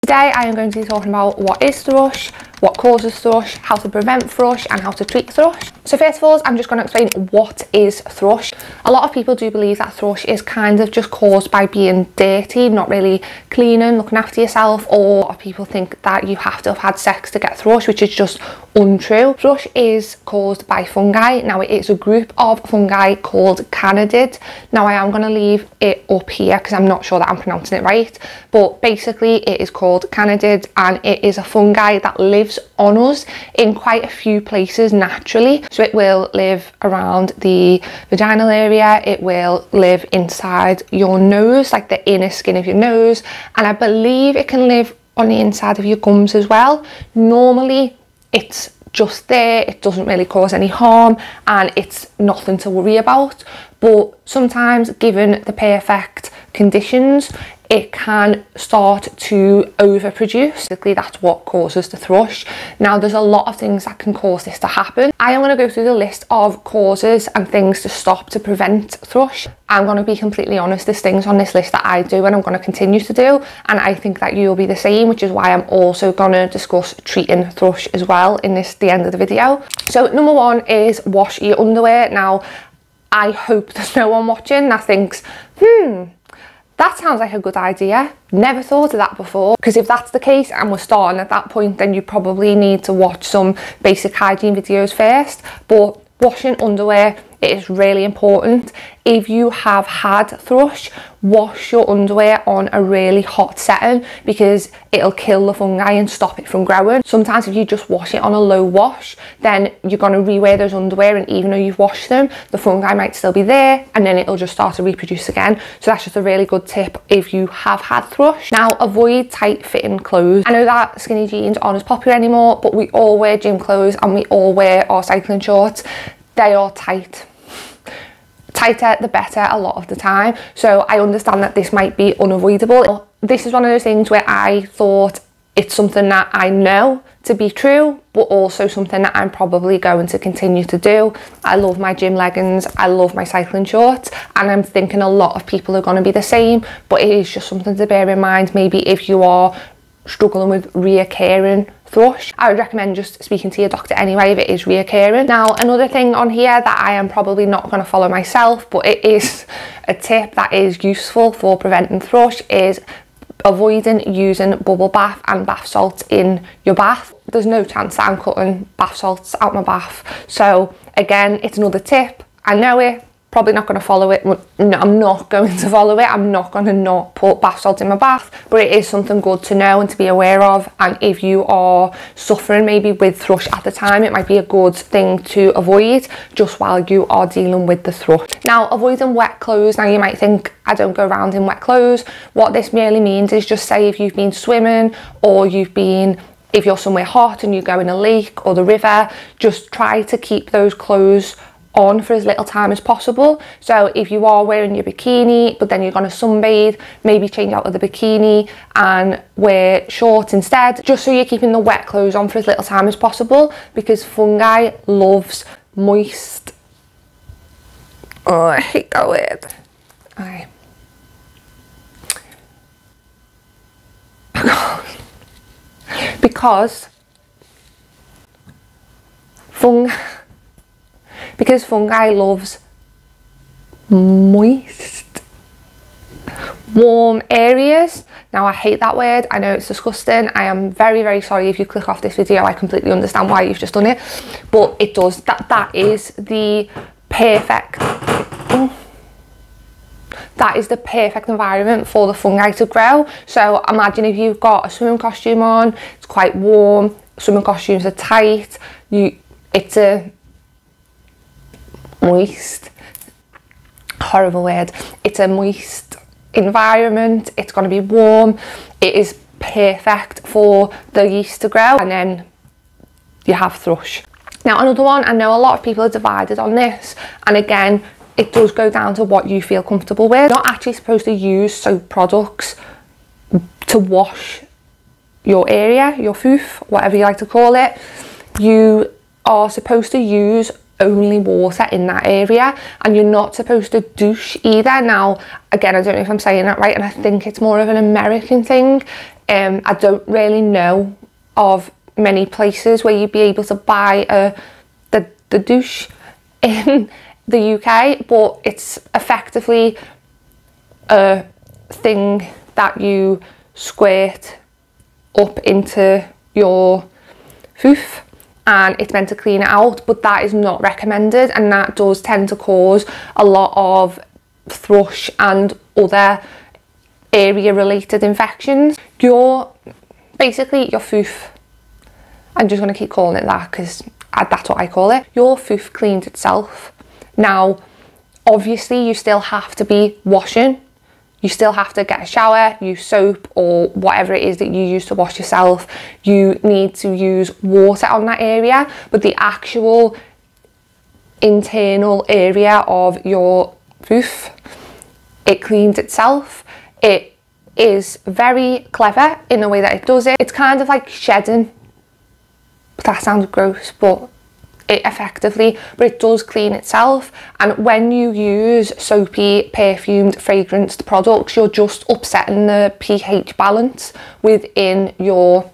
Today I am going to be talking about what is thrush, what causes thrush, how to prevent thrush and how to treat thrush. So first of all, I'm just going to explain what is thrush. A lot of people do believe that thrush is kind of just caused by being dirty, not really cleaning, looking after yourself, or a lot of people think that you have to have had sex to get thrush, which is just untrue. Thrush is caused by fungi. Now it is a group of fungi called Candida. Now I am going to leave it up here because I'm not sure that I'm pronouncing it right, but basically it is called Candida and it is a fungi that lives on us in quite a few places naturally. So it will live around the vaginal area, it will live inside your nose, like the inner skin of your nose, and I believe it can live on the inside of your gums as well. Normally it's just there, it doesn't really cause any harm and it's nothing to worry about, but sometimes given the perfect conditions it can start to overproduce. Basically that's what causes the thrush. Now there's a lot of things that can cause this to happen. I am going to go through the list of causes and things to stop to prevent thrush. I'm going to be completely honest, there's things on this list that I do and I'm going to continue to do, and I think that you'll be the same, which is why I'm also going to discuss treating thrush as well in the end of the video. So number one is wash your underwear. Now I hope there's no one watching that thinks, that sounds like a good idea. Never thought of that before. Because if that's the case and we're starting at that point, then you probably need to watch some basic hygiene videos first. But washing underwear, it is really important. If you have had thrush, wash your underwear on a really hot setting because it'll kill the fungi and stop it from growing. Sometimes if you just wash it on a low wash, then you're going to rewear those underwear, and even though you've washed them, the fungi might still be there and then it'll just start to reproduce again. So that's just a really good tip if you have had thrush. Now avoid tight fitting clothes. I know that skinny jeans aren't as popular anymore, but we all wear gym clothes and we all wear our cycling shorts. They are tight. Tighter the better a lot of the time. So I understand that this might be unavoidable. This is one of those things where I thought it's something that I know to be true, but also something that I'm probably going to continue to do. I love my gym leggings, I love my cycling shorts, and I'm thinking a lot of people are going to be the same, but it is just something to bear in mind. Maybe if you are struggling with reoccurring thrush, I would recommend just speaking to your doctor anyway if it is reoccurring. Now another thing on here that I am probably not going to follow myself, but it is a tip that is useful for preventing thrush, is avoiding using bubble bath and bath salts in your bath. There's no chance that I'm cutting bath salts out my bath, so again it's another tip. I know it, probably not going to follow it. No, I'm not going to follow it. I'm not going to not put bath salt in my bath, but it is something good to know and to be aware of. And if you are suffering maybe with thrush at the time, it might be a good thing to avoid just while you are dealing with the thrush. Now avoiding wet clothes. Now you might think I don't go around in wet clothes. What this merely means is just say if you've been swimming or if you're somewhere hot and you go in a lake or the river, just try to keep those clothes on for as little time as possible. So if you are wearing your bikini but then you're going to sunbathe, maybe change out of the bikini and wear shorts instead, just so you're keeping the wet clothes on for as little time as possible, because fungi loves moist, I hate that word. Because fungi loves moist, warm areas. Now I hate that word, I know it's disgusting. I am very, very sorry if you click off this video. I completely understand why you've just done it, but it does, that is the perfect environment for the fungi to grow. So imagine if you've got a swimming costume on, it's quite warm, swimming costumes are tight, it's a moist, horrible word, it's a moist environment, it's going to be warm, it is perfect for the yeast to grow, and then you have thrush. Now another one, I know a lot of people are divided on this, and again it does go down to what you feel comfortable with. You're not actually supposed to use soap products to wash your area, your foof, whatever you like to call it. You are supposed to use only water in that area, and you're not supposed to douche either. Now, again, I don't know if I'm saying that right, and I think it's more of an American thing. I don't really know of many places where you'd be able to buy the douche in the UK, but it's effectively a thing that you squirt up into your foof, and it's meant to clean it out, but that is not recommended, and that does tend to cause a lot of thrush and other area related infections. Basically your foof, I'm just going to keep calling it that because that's what I call it, your foof cleans itself. Now obviously you still have to be washing, you still have to get a shower, use soap or whatever it is that you use to wash yourself. You need to use water on that area, but the actual internal area of your foof, it cleans itself. It is very clever in the way that it does it. It's kind of like shedding. That sounds gross, but it does clean itself. And when you use soapy, perfumed, fragranced products, you're just upsetting the pH balance within your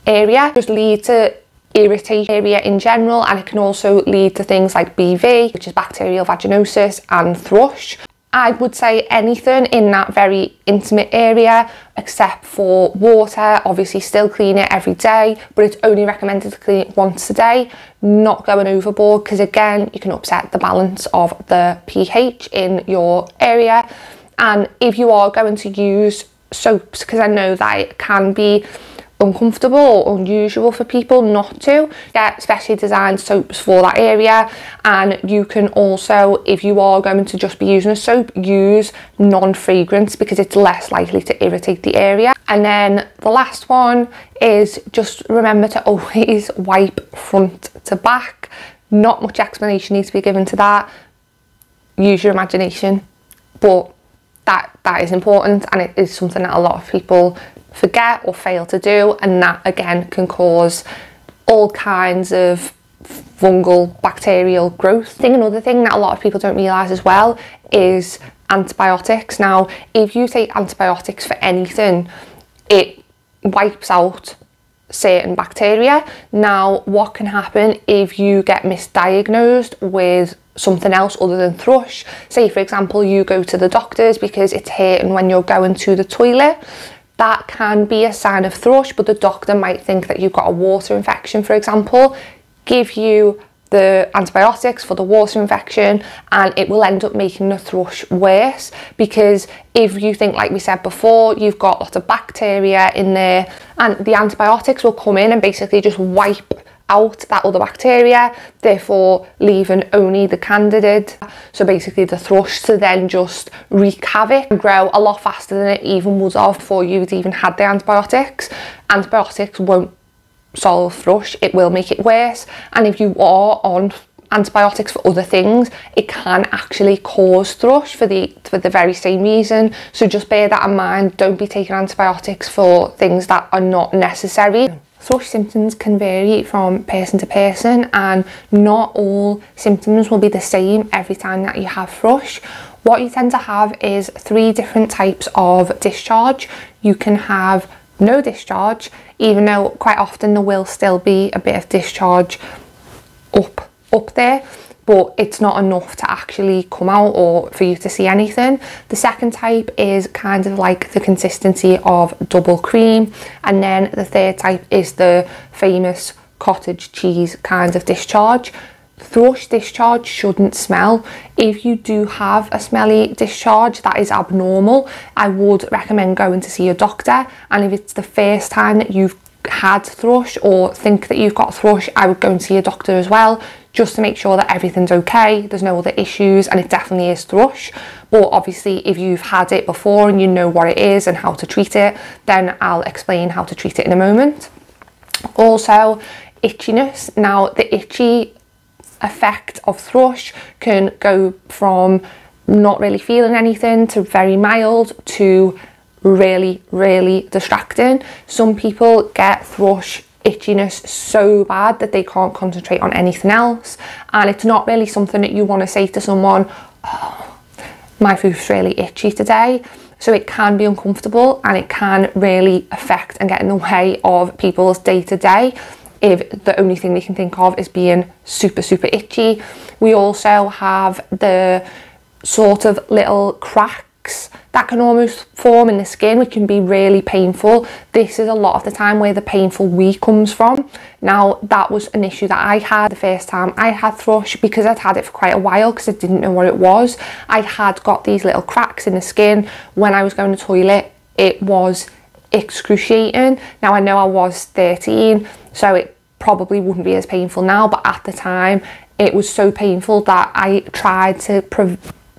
area. It just lead to irritation area in general, and it can also lead to things like BV, which is bacterial vaginosis, and thrush. I would say anything in that very intimate area, except for water. Obviously still clean it every day, but it's only recommended to clean it once a day, not going overboard, because again, you can upset the balance of the pH in your area. And if you are going to use soaps, because I know that it can be uncomfortable or unusual for people not to, get specially designed soaps for that area. And you can also, if you are going to just be using a soap, use non-fragrance because it's less likely to irritate the area. And then the last one is just remember to always wipe front to back. Not much explanation needs to be given to that. Use your imagination, but that is important, and it is something that a lot of people forget or fail to do, and that again can cause all kinds of fungal bacterial growth. Another thing that a lot of people don't realise as well is antibiotics. Now if you take antibiotics for anything, it wipes out certain bacteria. Now what can happen if you get misdiagnosed with something else other than thrush? Say for example you go to the doctors because it's hurting when you're going to the toilet. That can be a sign of thrush, but the doctor might think that you've got a water infection, for example, give you the antibiotics for the water infection, and it will end up making the thrush worse, because if you think, like we said before, you've got lots of bacteria in there, and the antibiotics will come in and basically just wipe out that other bacteria, therefore leaving only the candidate, so basically the thrush, to then just wreak havoc and grow a lot faster than it even would have before you'd even had the antibiotics. Antibiotics won't solve thrush, it will make it worse, and if you are on antibiotics for other things, it can actually cause thrush for the very same reason. So just bear that in mind. Don't be taking antibiotics for things that are not necessary. Thrush symptoms can vary from person to person, and not all symptoms will be the same every time that you have thrush. What you tend to have is 3 different types of discharge. You can have no discharge, even though quite often there will still be a bit of discharge up there, but it's not enough to actually come out or for you to see anything. The second type is kind of like the consistency of double cream, and then the third type is the famous cottage cheese kind of discharge. Thrush discharge shouldn't smell. If you do have a smelly discharge, that is abnormal. I would recommend going to see your doctor, and if it's the first time that you've had thrush or think that you've got thrush, I would go and see a doctor as well, just to make sure that everything's okay, there's no other issues, and it definitely is thrush. But obviously if you've had it before and you know what it is and how to treat it, then I'll explain how to treat it in a moment. Also, itchiness. Now the itchy effect of thrush can go from not really feeling anything to very mild to really distracting. Some people get thrush itchiness so bad that they can't concentrate on anything else. And it's not really something that you want to say to someone, oh, my foof's really itchy today. So it can be uncomfortable, and it can really affect and get in the way of people's day-to-day if the only thing they can think of is being super, super itchy. We also have the sort of little cracks that can almost form in the skin, which can be really painful. This is a lot of the time where the painful wee comes from. Now, that was an issue that I had the first time I had thrush, because I'd had it for quite a while because I didn't know what it was. I had got these little cracks in the skin when I was going to the toilet. It was excruciating. Now, I know I was 13, so it probably wouldn't be as painful now, but at the time it was so painful that I tried to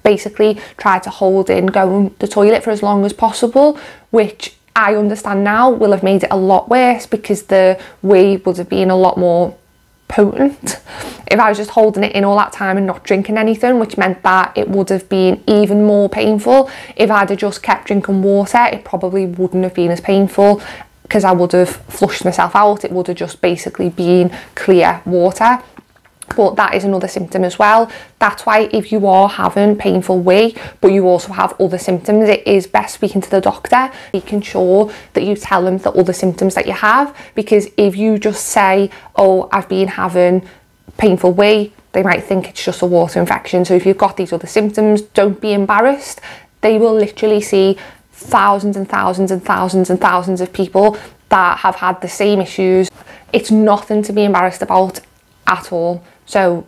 basically tried to hold in going to the toilet for as long as possible, which I understand now will have made it a lot worse because the wee would have been a lot more potent if I was just holding it in all that time and not drinking anything, which meant that it would have been even more painful. If I'd have just kept drinking water, it probably wouldn't have been as painful because I would have flushed myself out. It would have just basically been clear water. But that is another symptom as well. That's why if you are having painful wee, but you also have other symptoms, it is best speaking to the doctor, making sure that you tell them the other symptoms that you have. Because if you just say, oh, I've been having painful wee, they might think it's just a water infection. So if you've got these other symptoms, don't be embarrassed. They will literally see thousands and thousands and thousands and thousands of people that have had the same issues. It's nothing to be embarrassed about at all. So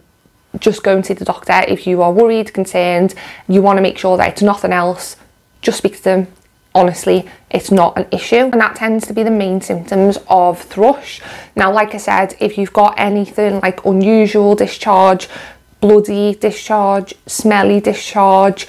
just go and see the doctor if you are worried, concerned, you want to make sure that it's nothing else. Just speak to them. Honestly, it's not an issue. And that tends to be the main symptoms of thrush. Now, like I said, if you've got anything like unusual discharge, bloody discharge, smelly discharge,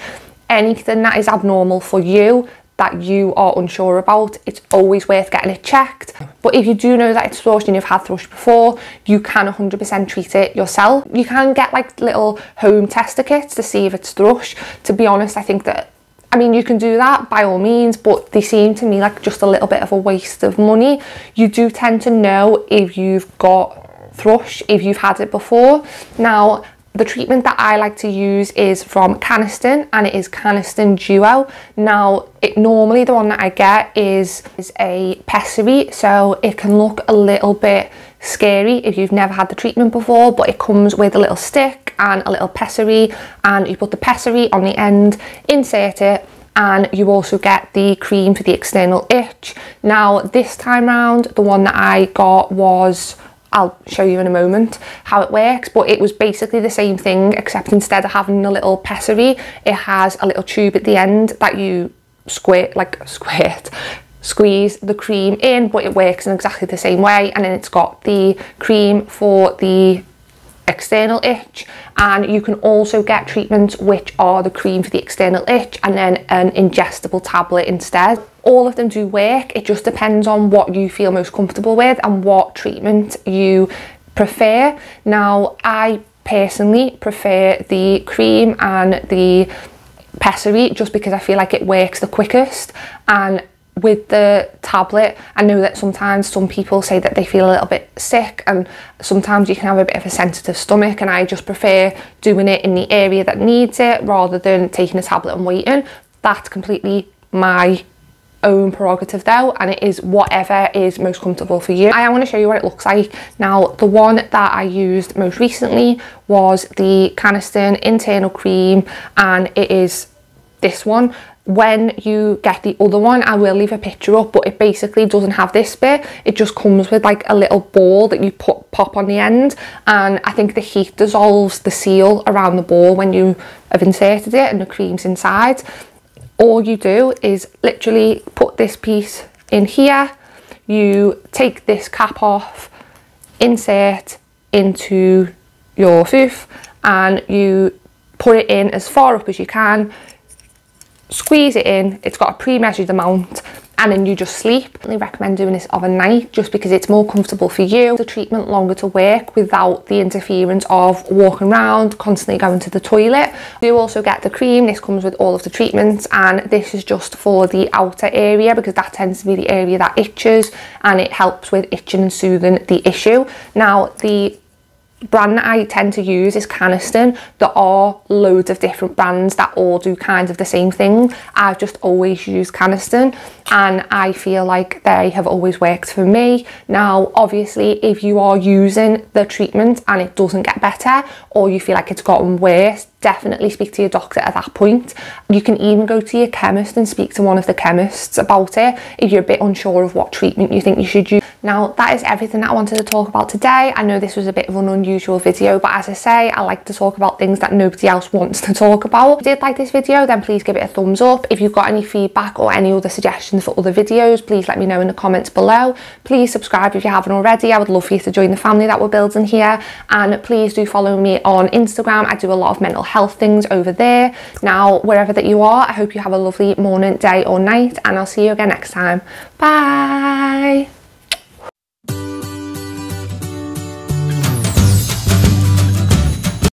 anything that is abnormal for you, that you are unsure about, it's always worth getting it checked. But if you do know that it's thrush and you've had thrush before, you can 100% treat it yourself. You can get like little home tester kits to see if it's thrush. To be honest, I think that, I mean, you can do that by all means, but they seem to me like just a little bit of a waste of money. You do tend to know if you've got thrush, if you've had it before. Now, the treatment that I like to use is from Caniston, and it is Caniston Duo. Now, normally the one that I get is a pessary, so it can look a little bit scary if you've never had the treatment before, but it comes with a little stick and a little pessary, and you put the pessary on the end, insert it, and you also get the cream for the external itch. Now, this time round, the one that I got was, I'll show you in a moment how it works, but it was basically the same thing, except instead of having a little pessary, it has a little tube at the end that you squeeze the cream in, but it works in exactly the same way. And then it's got the cream for the external itch, and you can also get treatments which are the cream for the external itch and then an ingestible tablet instead. All of them do work. It just depends on what you feel most comfortable with and what treatment you prefer. Now, I personally prefer the cream and the pessary just because I feel like it works the quickest. And with the tablet, I know that sometimes some people say that they feel a little bit sick, and sometimes you can have a bit of a sensitive stomach, and I just prefer doing it in the area that needs it rather than taking a tablet and waiting. That's completely my own prerogative though, and it is whatever is most comfortable for you. I want to show you what it looks like. Now, the one that I used most recently was the Caniston internal cream, and it is this one. When you get the other one, I will leave a picture up, but it basically doesn't have this bit. It just comes with like a little ball that you pop on the end, and I think the heat dissolves the seal around the ball when you have inserted it and the cream's inside. All you do is literally put this piece in here, you take this cap off, insert into your foof, and you put it in as far up as you can, squeeze it in. It's got a pre-measured amount, and then you just sleep. I recommend doing this overnight just because it's more comfortable for you. The treatment longer to work without the interference of walking around, constantly going to the toilet. You also get the cream. This comes with all of the treatments, and this is just for the outer area because that tends to be the area that itches, and it helps with itching and soothing the issue. Now, the brand that I tend to use is Caniston. There are loads of different brands that all do kind of the same thing. I've just always used Caniston, and I feel like they have always worked for me. Now, obviously, if you are using the treatment and it doesn't get better, or you feel like it's gotten worse, definitely speak to your doctor at that point. You can even go to your chemist and speak to one of the chemists about it if you're a bit unsure of what treatment you think you should use. Now, that is everything that I wanted to talk about today. I know this was a bit of an unusual video, but as I say, I like to talk about things that nobody else wants to talk about. If you did like this video, then please give it a thumbs up. If you've got any feedback or any other suggestions for other videos, please let me know in the comments below. Please subscribe if you haven't already. I would love for you to join the family that we're building here. And please do follow me on Instagram. I do a lot of mental health things over there. Now, wherever that you are, I hope you have a lovely morning, day or night, and I'll see you again next time. Bye.